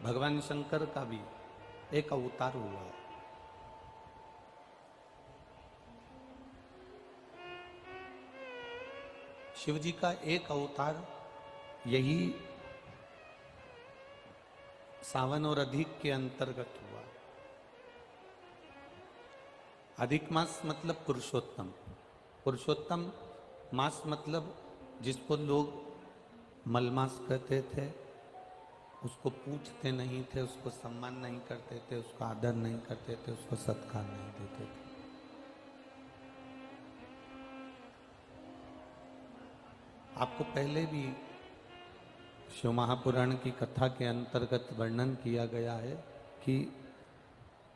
भगवान शंकर का भी एक अवतार हुआ है। शिव जी का एक अवतार यही सावन और अधिक के अंतर्गत हुआ। अधिक मास मतलब पुरुषोत्तम, पुरुषोत्तम मास मतलब जिसको लोग मलमास कहते थे, उसको पूछते नहीं थे, उसको सम्मान नहीं करते थे, उसको आदर नहीं करते थे, उसको सत्कार नहीं देते थे। आपको पहले भी शिव महापुराण की कथा के अंतर्गत वर्णन किया गया है कि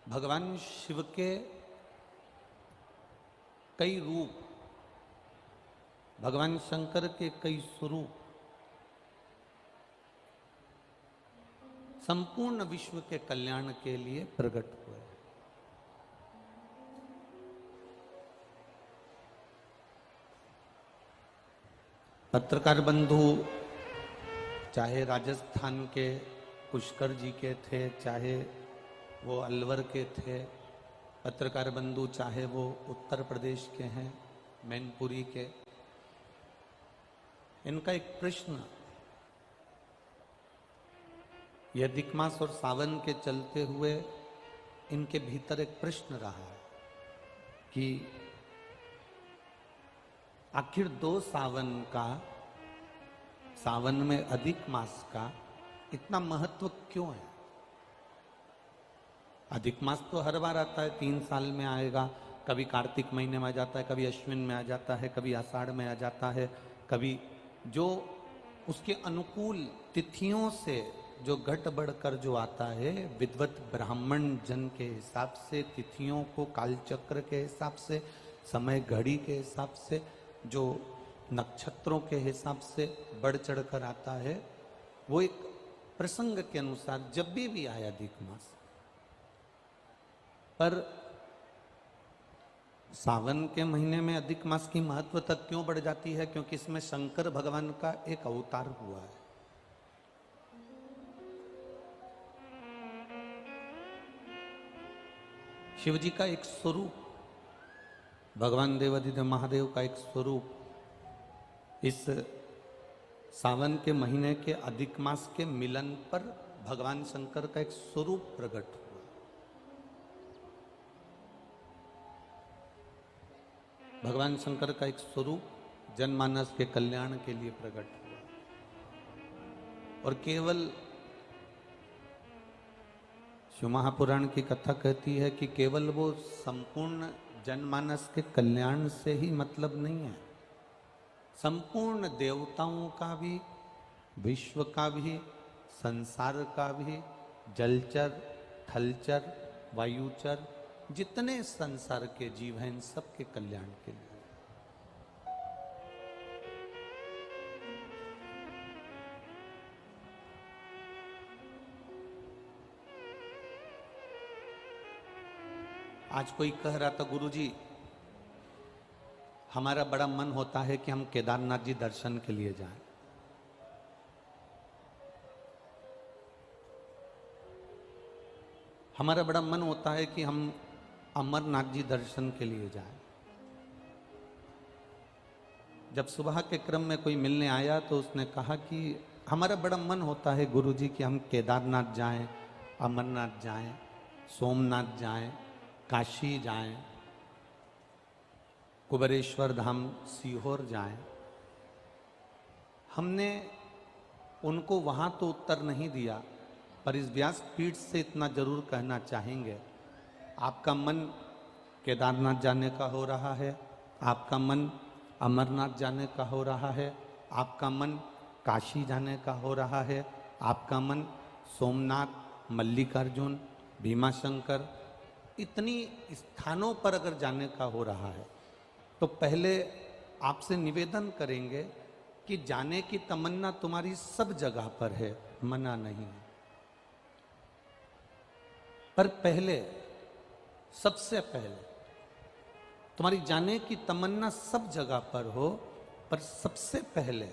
भगवान शिव के कई रूप, भगवान शंकर के कई स्वरूप संपूर्ण विश्व के कल्याण के लिए प्रकट हुए। पत्रकार बंधु चाहे राजस्थान के पुष्कर जी के थे, चाहे वो अलवर के थे, पत्रकार बंधु चाहे वो उत्तर प्रदेश के हैं, मैनपुरी के, इनका एक प्रश्न यह अधिक मास और सावन के चलते हुए इनके भीतर एक प्रश्न रहा है कि आखिर दो सावन का, सावन में अधिक मास का इतना महत्व क्यों है? अधिक मास तो हर बार आता है, 3 साल में आएगा, कभी कार्तिक महीने में आ जाता है, कभी अश्विन में आ जाता है, कभी आषाढ़ में आ जाता है, कभी जो उसके अनुकूल तिथियों से जो घट बढ़कर जो आता है, विद्वत ब्राह्मण जन के हिसाब से, तिथियों को कालचक्र के हिसाब से, समय घड़ी के हिसाब से, जो नक्षत्रों के हिसाब से बढ़ चढ़ कर आता है, वो एक प्रसंग के अनुसार जब भी आया अधिक मास। पर सावन के महीने में अधिक मास की महत्व तक क्यों बढ़ जाती है? क्योंकि इसमें शंकर भगवान का एक अवतार हुआ है। शिव जी का एक स्वरूप, भगवान देवाधिदेव महादेव का एक स्वरूप इस सावन के महीने के अधिक मास के मिलन पर भगवान शंकर का एक स्वरूप प्रकट हुआ। भगवान शंकर का एक स्वरूप जनमानस के कल्याण के लिए प्रकट हुआ। और केवल शिव महापुराण की कथा कहती है कि केवल वो संपूर्ण जनमानस के कल्याण से ही मतलब नहीं है, संपूर्ण देवताओं का भी, विश्व का भी, संसार का भी, जलचर, थलचर, वायुचर, जितने संसार के जीव हैं, इन सब के कल्याण के लिए। आज कोई कह रहा था, गुरुजी हमारा बड़ा मन होता है कि हम केदारनाथ जी दर्शन के लिए जाएं। हमारा बड़ा मन होता है कि हम अमरनाथ जी दर्शन के लिए जाएं। जब सुबह के क्रम में कोई मिलने आया तो उसने कहा कि हमारा बड़ा मन होता है गुरुजी कि हम केदारनाथ जाएं, अमरनाथ जाएं, सोमनाथ जाएं, काशी जाएं, कुबेरेश्वर धाम सीहोर जाएं। हमने उनको वहां तो उत्तर नहीं दिया, पर इस व्यासपीठ से इतना जरूर कहना चाहेंगे, आपका मन केदारनाथ जाने का हो रहा है, आपका मन अमरनाथ जाने का हो रहा है, आपका मन काशी जाने का हो रहा है, आपका मन सोमनाथ, मल्लिकार्जुन, भीमाशंकर, इतनी स्थानों पर अगर जाने का हो रहा है, तो पहले आपसे निवेदन करेंगे कि जाने की तमन्ना तुम्हारी सब जगह पर है, मना नहीं है, पर पहले, सबसे पहले तुम्हारी जाने की तमन्ना सब जगह पर हो, पर सबसे पहले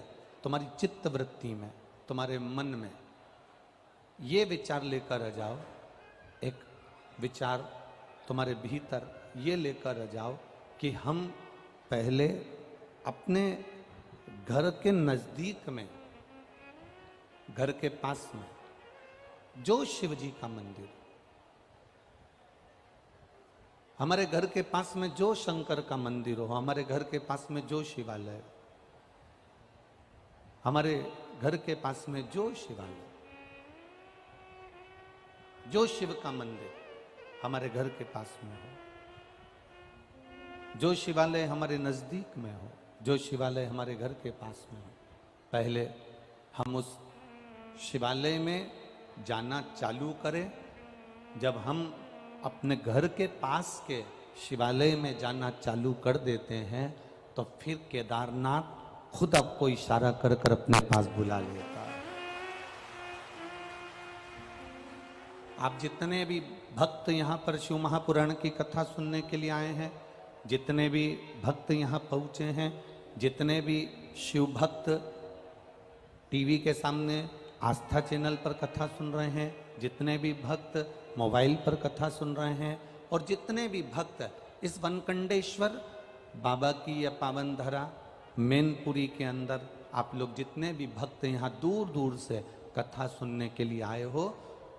तुम्हारी चित्त वृत्ति में, तुम्हारे मन में ये विचार लेकर आ जाओ, एक विचार तुम्हारे भीतर ये लेकर आ जाओ कि हम पहले अपने घर के नजदीक में, घर के पास में जो शिव जी का मंदिर, हमारे घर के पास में जो शंकर का मंदिर हो, हमारे घर के पास में जो शिवालय, हमारे घर के पास में जो शिवालय, जो शिव का मंदिर हमारे घर के पास में हो, जो शिवालय हमारे नजदीक में हो, जो शिवालय हमारे घर के पास में हो, पहले हम उस शिवालय में जाना चालू करें। जब हम अपने घर के पास के शिवालय में जाना चालू कर देते हैं तो फिर केदारनाथ खुद आपको इशारा कर कर अपने पास बुला लेता है। आप जितने भी भक्त यहाँ पर शिव महापुराण की कथा सुनने के लिए आए हैं, जितने भी भक्त यहाँ पहुँचे हैं, जितने भी शिव भक्त टीवी के सामने आस्था चैनल पर कथा सुन रहे हैं, जितने भी भक्त मोबाइल पर कथा सुन रहे हैं, और जितने भी भक्त इस वनकंडेश्वर बाबा की यह पावन धरा मैनपुरी के अंदर, आप लोग जितने भी भक्त यहाँ दूर दूर से कथा सुनने के लिए आए हो,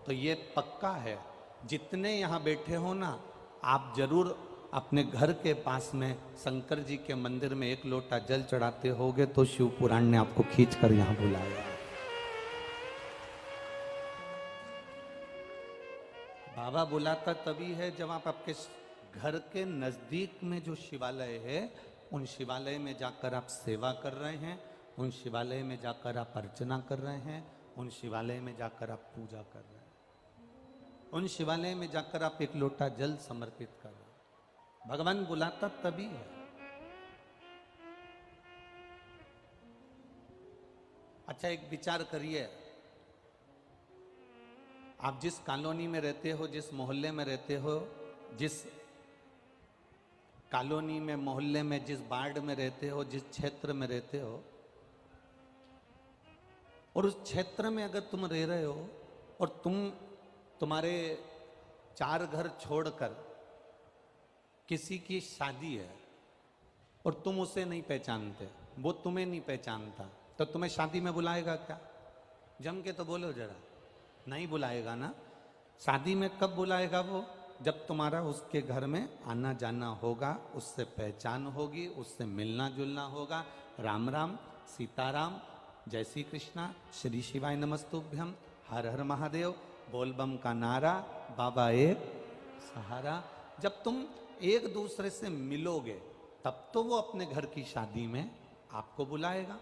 तो ये पक्का है, जितने यहाँ बैठे हो ना, आप जरूर अपने घर के पास में शंकर जी के मंदिर में एक लोटा जल चढ़ाते होगे तो शिव पुराण ने आपको खींच कर यहाँ बुलाया। बाबा बुलाता तभी है जब आप आपके घर के नजदीक में जो शिवालय है, उन शिवालय में जाकर आप सेवा कर रहे हैं, उन शिवालय में जाकर आप अर्चना कर रहे हैं, उन शिवालय में जाकर आप पूजा कर रहे हैं, उन शिवालय में जाकर आप एक लोटा जल समर्पित कर रहे हैं। भगवान बुलाता तभी है। अच्छा, एक विचार करिए, आप जिस कॉलोनी में रहते हो, जिस मोहल्ले में रहते हो, जिस कॉलोनी में, मोहल्ले में, जिस वार्ड में रहते हो, जिस क्षेत्र में रहते हो, और उस क्षेत्र में अगर तुम रह रहे हो और तुम्हारे 4 घर छोड़कर किसी की शादी है और तुम उसे नहीं पहचानते, वो तुम्हें नहीं पहचानता, तो तुम्हें शादी में बुलाएगा क्या? जम के तो बोलो जरा, नहीं बुलाएगा ना। शादी में कब बुलाएगा वो? जब तुम्हारा उसके घर में आना जाना होगा, उससे पहचान होगी, उससे मिलना जुलना होगा। राम राम, सीताराम, जय श्री कृष्णा, श्री शिवाय नमस्तुभ्यम, हर हर महादेव, बोलबम का नारा, बाबा एक सहारा। जब तुम एक दूसरे से मिलोगे तब तो वो अपने घर की शादी में आपको बुलाएगा।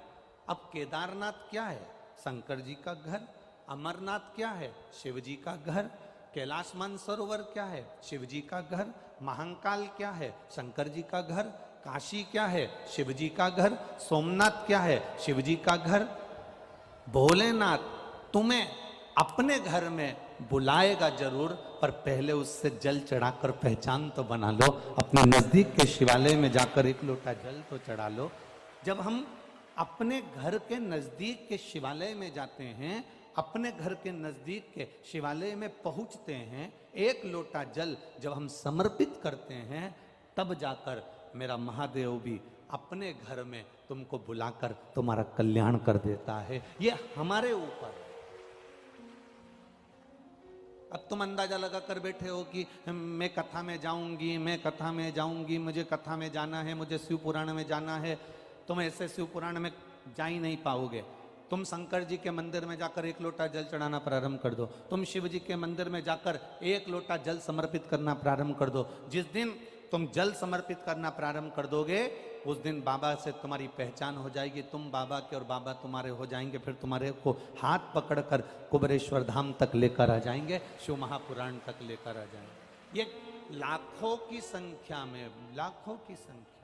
अब केदारनाथ क्या है? शंकर जी का घर। अमरनाथ क्या है? शिव जी का घर। कैलाश मानसरोवर क्या है? शिव जी का घर। महाकाल क्या है? शंकर जी का घर। काशी क्या है? शिव जी का घर। सोमनाथ क्या है? शिव जी का घर। भोलेनाथ तुम्हें अपने घर में बुलाएगा जरूर, पर पहले उससे जल चढ़ाकर पहचान तो बना लो। अपने नजदीक के शिवालय में जाकर एक लोटा जल तो चढ़ा लो। जब हम अपने घर के नजदीक के शिवालय में जाते हैं, अपने घर के नजदीक के शिवालय में पहुंचते हैं, एक लोटा जल जब हम समर्पित करते हैं, तब जाकर मेरा महादेव भी अपने घर में तुमको बुलाकर तुम्हारा कल्याण कर देता है। ये हमारे ऊपर है। अब तुम अंदाजा लगा कर बैठे हो कि मैं कथा में जाऊंगी, मैं कथा में जाऊंगी, मुझे कथा में जाना है, मुझे शिव पुराण में जाना है। तुम ऐसे शिव पुराण में जा ही नहीं पाओगे। तुम शंकर जी के मंदिर में जाकर एक लोटा जल चढ़ाना प्रारंभ कर दो। तुम शिव जी के मंदिर में जाकर एक लोटा जल समर्पित करना प्रारंभ कर दो। जिस दिन तुम जल समर्पित करना प्रारंभ कर दोगे, उस दिन बाबा से तुम्हारी पहचान हो जाएगी, तुम बाबा के और बाबा तुम्हारे हो जाएंगे। फिर तुम्हारे को हाथ पकड़कर कुबेरेश्वर धाम तक लेकर आ जाएंगे, शिव महापुराण तक लेकर आ जाएंगे। ये लाखों की संख्या में, लाखों की संख्या